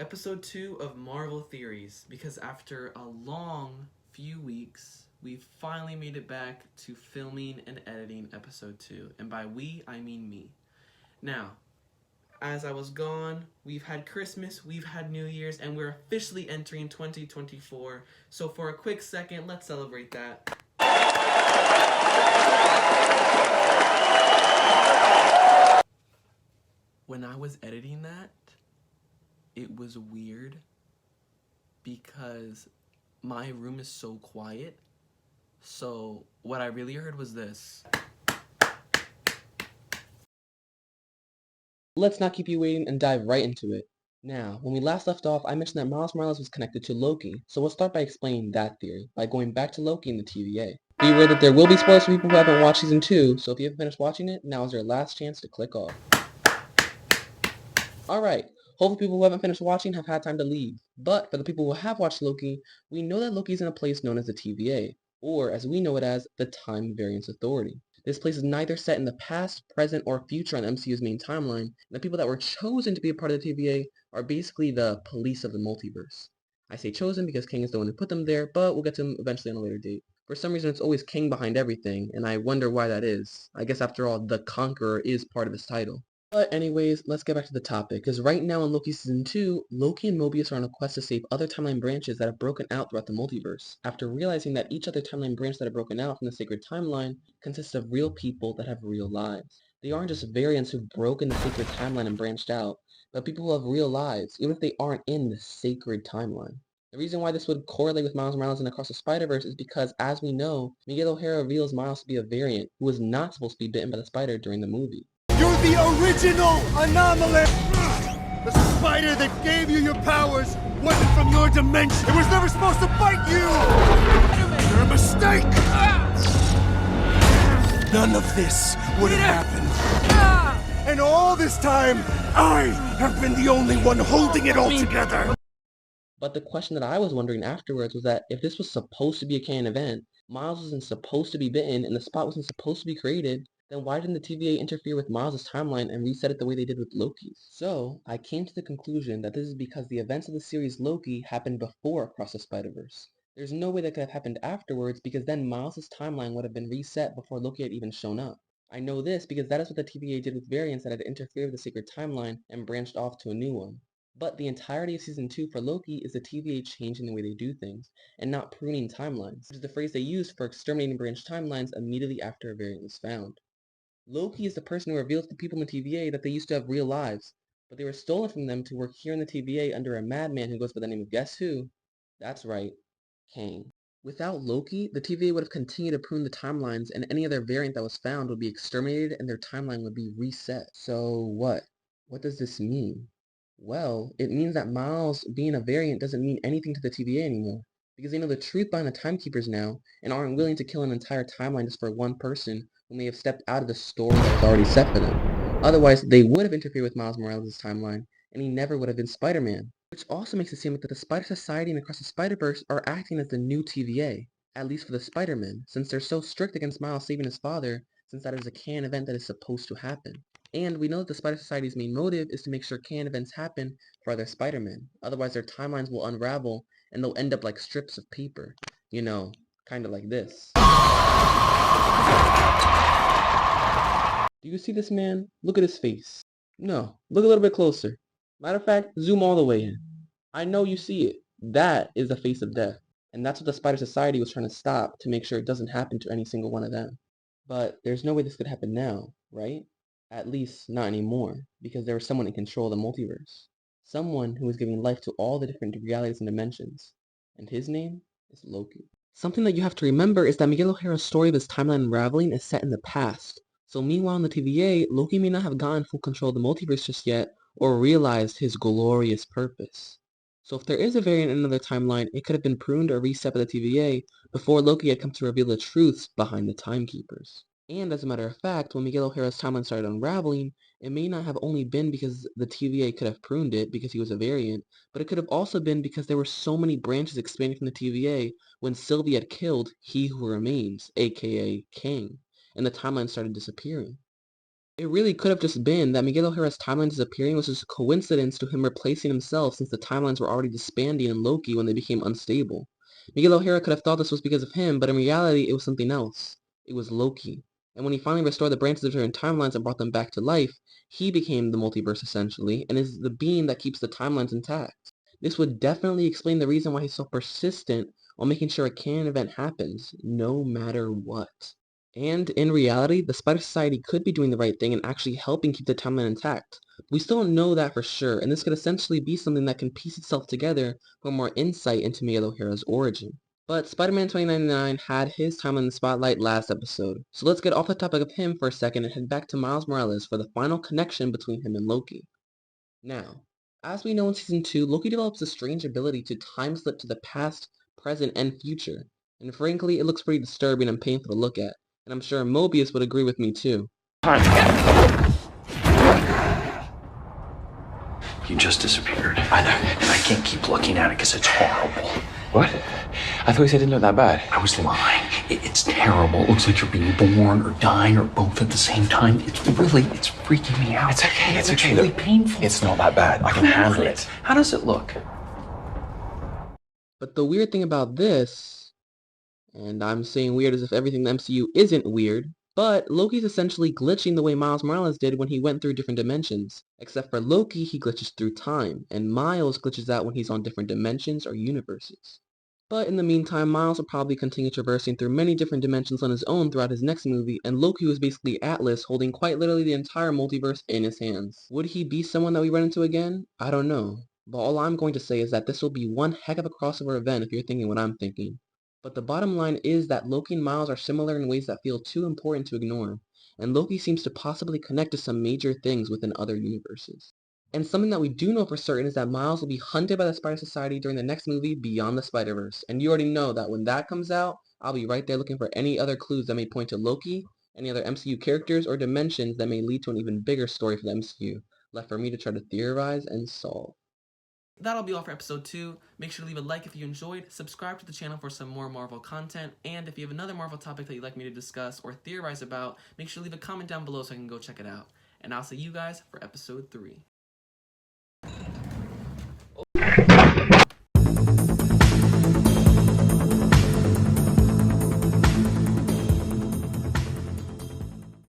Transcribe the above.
episode 2 of Marvel Theories, because after a long few weeks, we've finally made it back to filming and editing episode 2. And by we, I mean me. Now, as I was gone, we've had Christmas, we've had New Year's, and we're officially entering 2024. So for a quick second, let's celebrate that. When I was editing that, it was weird because my room is so quiet. So what I really heard was this. Let's not keep you waiting and dive right into it. Now, when we last left off, I mentioned that Miles Morales was connected to Loki, so we'll start by explaining that theory, by going back to Loki in the TVA. Be aware that there will be spoilers for people who haven't watched Season 2, so if you haven't finished watching it, now is your last chance to click off. Alright, hopefully people who haven't finished watching have had time to leave. But for the people who have watched Loki, we know that Loki is in a place known as the TVA, or as we know it as, the Time Variance Authority. This place is neither set in the past, present, or future on the MCU's main timeline, and the people that were chosen to be a part of the TVA are basically the police of the multiverse. I say chosen because Kang is the one who put them there, but we'll get to him eventually on a later date. For some reason, it's always Kang behind everything, and I wonder why that is. I guess after all, the Conqueror is part of his title. But anyways, let's get back to the topic, because right now in Loki Season 2, Loki and Mobius are on a quest to save other timeline branches that have broken out throughout the multiverse, after realizing that each other timeline branch that have broken out from the sacred timeline consists of real people that have real lives. They aren't just variants who've broken the sacred timeline and branched out, but people who have real lives, even if they aren't in the sacred timeline. The reason why this would correlate with Miles Morales and Across the Spider-Verse is because, as we know, Miguel O'Hara reveals Miles to be a variant who was not supposed to be bitten by the spider during the movie. You're the original anomaly! The spider that gave you your powers wasn't from your dimension! It was never supposed to bite you! You're a mistake! None of this would have happened. And all this time, I have been the only one holding it all together! But the question that I was wondering afterwards was that if this was supposed to be a canon event, Miles wasn't supposed to be bitten, and the spot wasn't supposed to be created, then why didn't the TVA interfere with Miles' timeline and reset it the way they did with Loki's? So, I came to the conclusion that this is because the events of the series Loki happened before Across the Spider-Verse. There's no way that could have happened afterwards because then Miles' timeline would have been reset before Loki had even shown up. I know this because that is what the TVA did with variants that had interfered with the sacred timeline and branched off to a new one. But the entirety of Season 2 for Loki is the TVA changing the way they do things, and not pruning timelines, which is the phrase they used for exterminating branched timelines immediately after a variant was found. Loki is the person who reveals to people in the TVA that they used to have real lives, but they were stolen from them to work here in the TVA under a madman who goes by the name of guess who? That's right, Kang. Without Loki, the TVA would have continued to prune the timelines, and any other variant that was found would be exterminated and their timeline would be reset. So what? What does this mean? Well, it means that Miles being a variant doesn't mean anything to the TVA anymore, because they know the truth behind the Timekeepers now, and aren't willing to kill an entire timeline just for one person who may have stepped out of the story that was already set for them. Otherwise, they would have interfered with Miles Morales' timeline, and he never would have been Spider-Man. Which also makes it seem like that the Spider Society and Across the Spider-Verse are acting as the new TVA, at least for the Spider-Men, since they're so strict against Miles saving his father, since that is a canon event that is supposed to happen. And we know that the Spider Society's main motive is to make sure canon events happen for other Spider-Men. Otherwise their timelines will unravel and they'll end up like strips of paper. You know, kinda like this. Do you see this man? Look at his face. No, look a little bit closer. Matter of fact, zoom all the way in. I know you see it. That is the face of death. And that's what the Spider Society was trying to stop to make sure it doesn't happen to any single one of them. But there's no way this could happen now, right? At least not anymore, because there was someone in control of the multiverse. Someone who was giving life to all the different realities and dimensions. And his name is Loki. Something that you have to remember is that Miguel O'Hara's story of his timeline unraveling is set in the past. So meanwhile in the TVA, Loki may not have gotten full control of the multiverse just yet, or realized his glorious purpose. So if there is a variant in another timeline, it could have been pruned or reset by the TVA before Loki had come to reveal the truths behind the Timekeepers. And as a matter of fact, when Miguel O'Hara's timeline started unraveling, it may not have only been because the TVA could have pruned it because he was a variant, but it could have also been because there were so many branches expanding from the TVA when Sylvie had killed He Who Remains, aka Kang, and the timeline started disappearing. It really could have just been that Miguel O'Hara's timeline disappearing was just a coincidence to him replacing himself since the timelines were already disbanding in Loki when they became unstable. Miguel O'Hara could have thought this was because of him, but in reality it was something else. It was Loki. And when he finally restored the branches of different timelines and brought them back to life, he became the multiverse essentially, and is the being that keeps the timelines intact. This would definitely explain the reason why he's so persistent on making sure a canon event happens, no matter what. And in reality, the Spider Society could be doing the right thing and actually helping keep the timeline intact. We still don't know that for sure, and this could essentially be something that can piece itself together for more insight into Miguel O'Hara's origin. But Spider-Man 2099 had his time in the spotlight last episode, so let's get off the topic of him for a second and head back to Miles Morales for the final connection between him and Loki. Now, as we know in Season 2, Loki develops a strange ability to time-slip to the past, present, and future, and frankly, it looks pretty disturbing and painful to look at. And I'm sure Mobius would agree with me too. You just disappeared. I know. And I can't keep looking at it because it's horrible. What? I thought you said it didn't look that bad. I was lying. It's terrible. It looks like you're being born or dying or both at the same time. It's freaking me out. It's okay. It's okay. It's really Look, painful. it's not that bad. I can handle it. How does it look? But the weird thing about this, and I'm saying weird as if everything in the MCU isn't weird, but Loki's essentially glitching the way Miles Morales did when he went through different dimensions. Except for Loki, he glitches through time, and Miles glitches out when he's on different dimensions or universes. But in the meantime, Miles will probably continue traversing through many different dimensions on his own throughout his next movie, and Loki was basically Atlas holding quite literally the entire multiverse in his hands. Would he be someone that we run into again? I don't know. But all I'm going to say is that this will be one heck of a crossover event if you're thinking what I'm thinking. But the bottom line is that Loki and Miles are similar in ways that feel too important to ignore, and Loki seems to possibly connect to some major things within other universes. And something that we do know for certain is that Miles will be hunted by the Spider Society during the next movie, Beyond the Spider-Verse. And you already know that when that comes out, I'll be right there looking for any other clues that may point to Loki, any other MCU characters, or dimensions that may lead to an even bigger story for the MCU, left for me to try to theorize and solve. That'll be all for episode 2. Make sure to leave a like if you enjoyed, subscribe to the channel for some more Marvel content, and if you have another Marvel topic that you'd like me to discuss or theorize about, make sure to leave a comment down below so I can go check it out. And I'll see you guys for episode 3.